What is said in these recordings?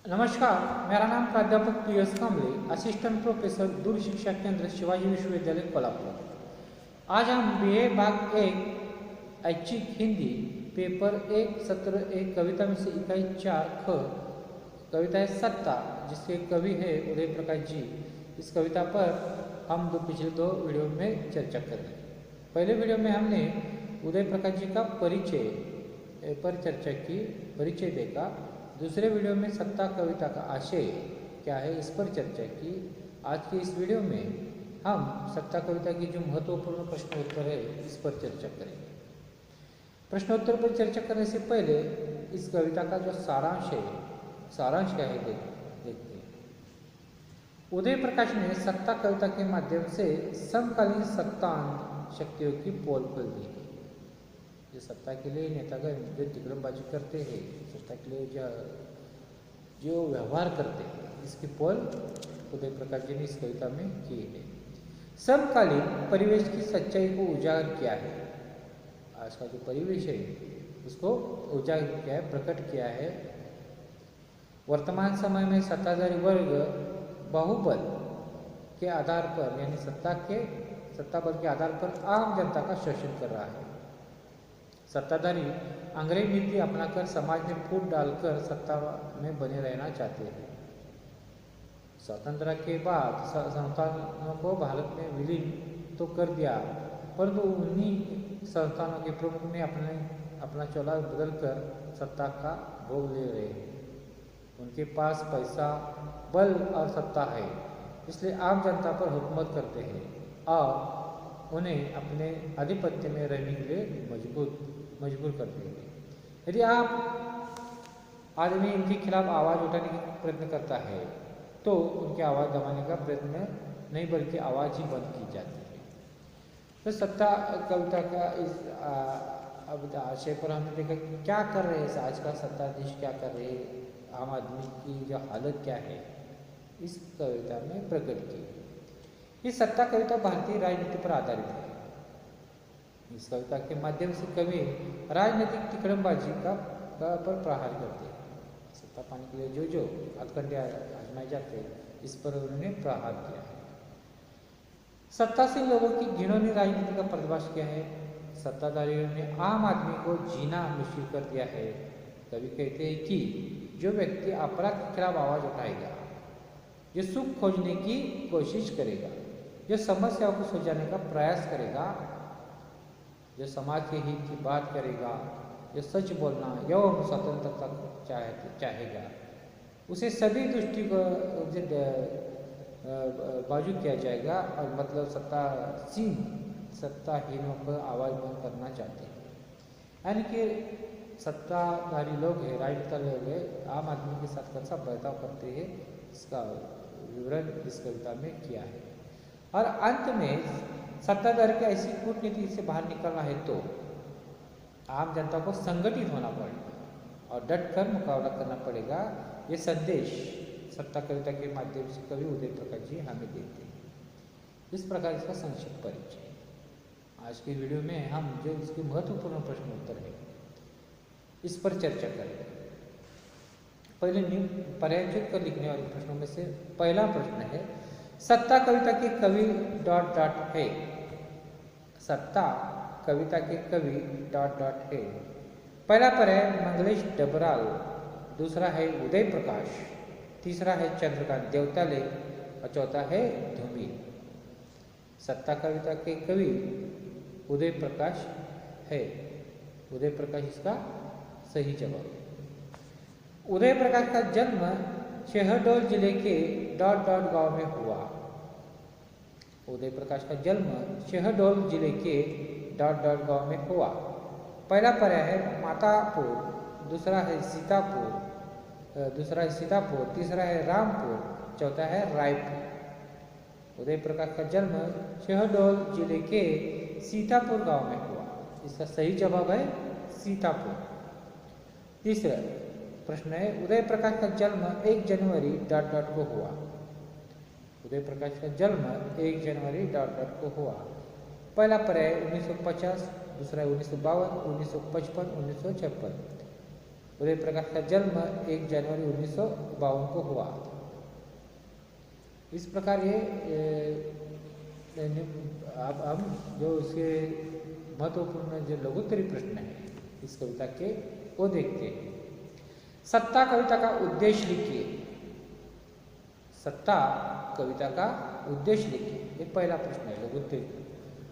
नमस्कार, मेरा नाम प्राध्यापक पी.एस. कांबळे, असिस्टेंट प्रोफेसर दूर शिक्षा केंद्र शिवाजी विश्वविद्यालय कोल्हापुर। आज हम बीए भाग 1 ऐच्छिक हिंदी पेपर 1 सत्र 1 कविता में से इकाई 4 ख कविता है सत्ता, जिसके कवि है उदय प्रकाश जी। इस कविता पर हम पिछले दो वीडियो में चर्चा कर रहे हैं। पहले वीडियो में हमने उदय प्रकाश जी का परिचय पर चर्चा की, परिचय देखा। दूसरे वीडियो में सत्ता कविता का आशय क्या है इस पर चर्चा की। आज के इस वीडियो में हम सत्ता कविता की जो महत्वपूर्ण प्रश्नोत्तर है इस पर चर्चा करेंगे। प्रश्नोत्तर पर चर्चा करने से पहले इस कविता का जो सारांश है, सारांश क्या है देखते हैं। उदय प्रकाश ने सत्ता कविता के माध्यम से समकालीन सत्तांध शक्तियों की पोल खोल दी। जो सत्ता के लिए नेतागण जो तिकड़मबाजी करते हैं, सत्ता के लिए जो व्यवहार करते हैं, इसकी पोल उदय प्रकाश जी ने इस कविता में की है। समकालीन परिवेश की सच्चाई को उजागर किया है। आज का जो परिवेश है उसको उजागर किया है, प्रकट किया है। वर्तमान समय में सत्ताधारी वर्ग बाहुबल के आधार पर, यानी सत्ता बल के आधार पर आम जनता का शोषण कर रहा है। सत्ताधारी अंग्रेज नीति अपनाकर समाज में फूट डालकर सत्ता में बने रहना चाहते हैं। स्वतंत्रता के बाद संस्थानों को भारत में विलीन तो कर दिया, परंतु उन्हीं संस्थानों के प्रमुख ने अपना चोला बदलकर सत्ता का भोग ले रहे हैं। उनके पास पैसा, बल और सत्ता है, इसलिए आम जनता पर हुकूमत करते हैं और उन्हें अपने आधिपत्य में रहने के लिए मजबूर करते हैं। यदि आप आदमी इनके खिलाफ आवाज़ उठाने का प्रयत्न करता है तो उनकी आवाज़ दबाने का प्रयत्न नहीं, बल्कि आवाज़ ही बंद की जाती है। तो सत्ता कविता का इस आशय पर हमने देखा कि क्या कर रहे हैं आज का सत्ताधीश, क्या कर रहे हैं, आम आदमी की जो हालत क्या है, इस कविता में प्रकट की। ये सत्ता कविता भारतीय राजनीति पर आधारित है। इस कविता के माध्यम से कवि राजनीतिक तिकड़मबाजी पर प्रहार करते हैं। सत्ता पाने के लिए जो हथकंडे आजमाए जाते हैं, इस पर उन्होंने प्रहार किया है। सत्तासीन लोगों की घिनौनी राजनीति का पर्दाफाश किया है। सत्ताधारियों ने आम आदमी को जीना मुश्किल कर दिया है। कवि कहते हैं कि जो व्यक्ति अपराध के खिलाफ आवाज उठाएगा, जो सुख खोजने की कोशिश करेगा, जो समस्याओं को सुलझाने का प्रयास करेगा, जो समाज के हित की बात करेगा, जो सच बोलना एवं स्वतंत्रता चाहेगा, उसे सभी दृष्टि को बाजू किया जाएगा। और मतलब सत्ताहीनों पर आवाज़ बंद करना चाहते हैं। यानी कि सत्ताधारी लोग हैं, राजनीतिक लोग हैं, आम आदमी के साथ कैसा बर्ताव करते हैं, इसका विवरण इस कविता में किया है। और अंत में सत्ताधारी की ऐसी कूटनीति से बाहर निकलना है तो आम जनता को संगठित होना पड़ेगा और डटकर मुकाबला करना पड़ेगा। ये संदेश सत्ता कविता के माध्यम से कवि उदय प्रकाश जी हमें देते हैं। इस प्रकार इसका संक्षिप्त परिचय। आज की वीडियो में हम जो इसके महत्वपूर्ण प्रश्न उत्तर है इस पर चर्चा करेंगे। पहले पर्यायचुत कर लिखने वाले प्रश्नों में से पहला प्रश्न है, सत्ता कविता के कवि ... है। सत्ता कविता के कवि ... है। पहला पर है मंगलेश डबराल, दूसरा है उदय प्रकाश, तीसरा है चंद्रकांत देवताले और चौथा है धूमिल। सत्ता कविता के कवि उदय प्रकाश है। उदय प्रकाश इसका सही जवाब है। उदय प्रकाश का जन्म शहडोल जिले के ... गांव में हुआ। उदय प्रकाश का जन्म शहडोल जिले के ... गांव में हुआ। पहला पर्याय है मातापुर, दूसरा है सीतापुर, तीसरा है रामपुर, चौथा है रायपुर। उदय प्रकाश का जन्म शहडोल जिले के सीतापुर गांव में हुआ। इसका सही जवाब है सीतापुर। तीसरा प्रश्न है, उदय प्रकाश का जन्म 1 जनवरी ... को हुआ। उदय प्रकाश का जन्म 1 जनवरी ... को हुआ। पहला पर्याय 1950, दूसरा 1952, 1955, 1956। उदय प्रकाश का जन्म 1 जनवरी 1952 को हुआ था। इस प्रकार ये अब हम जो उसके महत्वपूर्ण जो लघुत्तरी प्रश्न है इस कविता के वो देखते हैं। सत्ता कविता का उद्देश्य लिखिए। सत्ता कविता का उद्देश्य लिखिए, ये पहला प्रश्न है लघुत्तरी।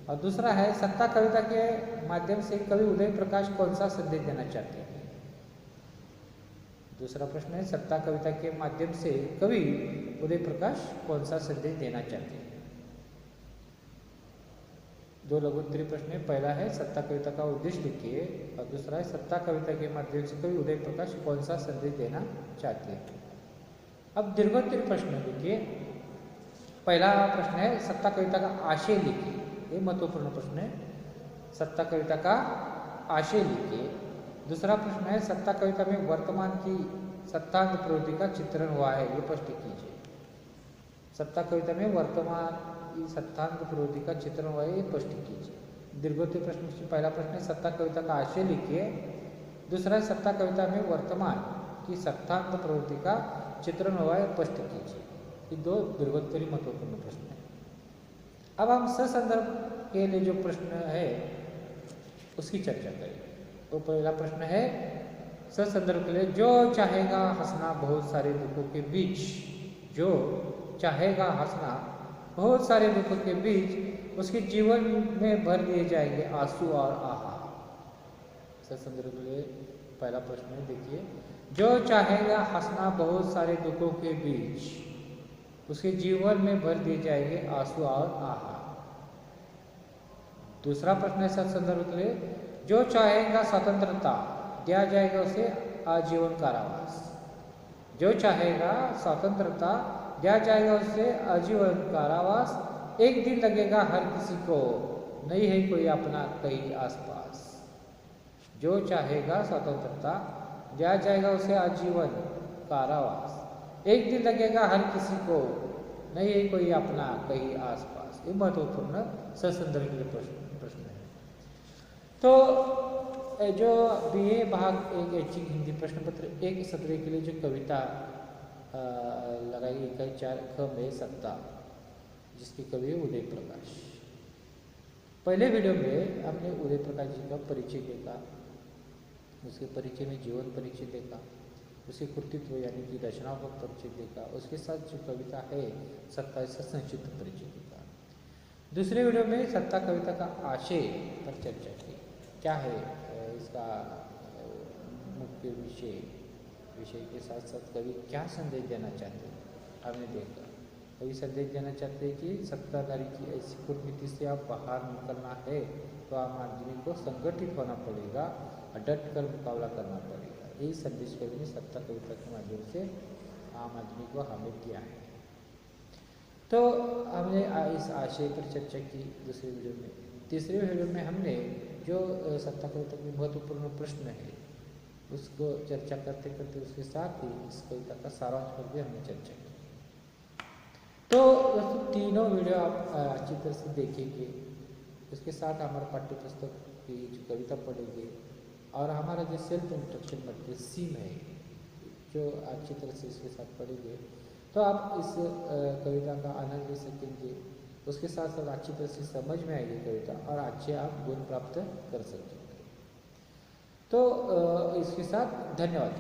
और दूसरा है सत्ता कविता के माध्यम से कवि उदय प्रकाश कौन सा संदेश देना चाहते हैं। दूसरा प्रश्न है सत्ता कविता के माध्यम से कवि उदय प्रकाश कौन सा संदेश देना चाहते हैं। दो लघुत्तरी प्रश्न है, पहला है सत्ता कविता का उद्देश्य लिखिए और दूसरा है सत्ता कविता के माध्यम से कवि उदय प्रकाश कौन सा संदेश देना चाहते हैं। अब दीर्घोत्तरी प्रश्न देखिए। पहला प्रश्न है सत्ता कविता का आशय लिखिए, ये महत्वपूर्ण प्रश्न है। सत्ता कविता का आशय लिखिए। दूसरा प्रश्न है सत्ता कविता में वर्तमान की सत्तांध प्रवृत्ति का चित्रण हुआ है, ये स्पष्ट कीजिए। सत्ता कविता में वर्तमान की सत्तांध प्रवृत्ति का चित्रण हुआ है, ये स्पष्ट कीजिए। दीर्घोत्तरी प्रश्न से पहला प्रश्न है सत्ता कविता का आशय लिखिए। दूसरा है सत्ता कविता में वर्तमान की सत्तांध प्रवृत्ति का चित्रण हुआ है, स्पष्ट कीजिए। ये दो दीर्घोत्तरी महत्वपूर्ण प्रश्न है। अब हम ससंदर्भ के लिए जो प्रश्न है उसकी चर्चा करेंगे। तो पहला प्रश्न है ससंदर्भ के लिए, जो चाहेगा हंसना बहुत सारे दुखों के बीच, जो चाहेगा हंसना बहुत सारे दुखों के बीच उसके जीवन में भर दिए जाएंगे आंसू और आहा। ससंदर्भ के लिए पहला प्रश्न है, देखिए, जो चाहेगा हंसना बहुत सारे दुखों के बीच उसके जीवन में भर दिए जाएंगे आंसू और आहा। दूसरा प्रश्न है सत्संदर्भ के लिए, जो चाहेगा स्वतंत्रता दिया जाएगा उसे आजीवन कारावास। जो चाहेगा स्वतंत्रता दिया जाएगा उसे आजीवन कारावास। एक दिन लगेगा हर किसी को, नहीं है कोई अपना कहीं आसपास। जो चाहेगा स्वतंत्रता दिया जाएगा उसे आजीवन कारावास। एक दिन लगेगा हर किसी को, नहीं है कोई अपना कहीं आसपास। ये महत्वपूर्ण ससंदर्भ के लिए प्रश्न है। तो जो बीए भाग एक ऐच्छिक हिंदी प्रश्न पत्र 1 सत्र के लिए जो कविता लगाई गई 4 ख में सत्ता, जिसके कवि है उदय प्रकाश। पहले वीडियो में हमने उदय प्रकाश जी का परिचय देखा, उसके परिचय में जीवन परिचय देखा, उसके कृतित्व यानी कि रचनाओं का परिचय देखा, उसके साथ जो कविता है सत्ता इसका संक्षिप्त परिचय देखा। दूसरे वीडियो में सत्ता कविता का आशय पर चर्चा की, क्या है इसका मुख्य विषय के साथ साथ कवि क्या संदेश देना चाहते हैं हमने देखा। कवि संदेश देना चाहते हैं कि सत्ताधारी की ऐसी कूटनीति से आप बाहर निकलना है तो आम आदमी को संगठित होना पड़ेगा और डट कर मुकाबला करना पड़ेगा। यही संदेश कवि ने सत्ता कविता के माध्यम से आम आदमी को हमें दिया है। तो हमने इस आशय पर चर्चा की दूसरे वीडियो में। तीसरे वीडियो में हमने जो सत्ता कविता के महत्वपूर्ण प्रश्न है उसको चर्चा करते करते उसके साथ ही इस कविता का सारांश पर भी हमने चर्चा की। तो तीनों वीडियो आप अच्छी तरह से देखेंगे, उसके साथ हमारा पाठ्य पुस्तक की जो कविता पढ़ेंगे और हमारा जो सेल्फ इंस्ट्रक्शन मटेरियल सीम है जो अच्छी तरह से इसके साथ पढ़ेंगे तो आप इस कविता का आनंद ले सकेंगे। उसके साथ साथ अच्छी तरह से समझ में आएगी कविता और अच्छे आप गुण प्राप्त कर सकेंगे। तो इसके साथ धन्यवाद।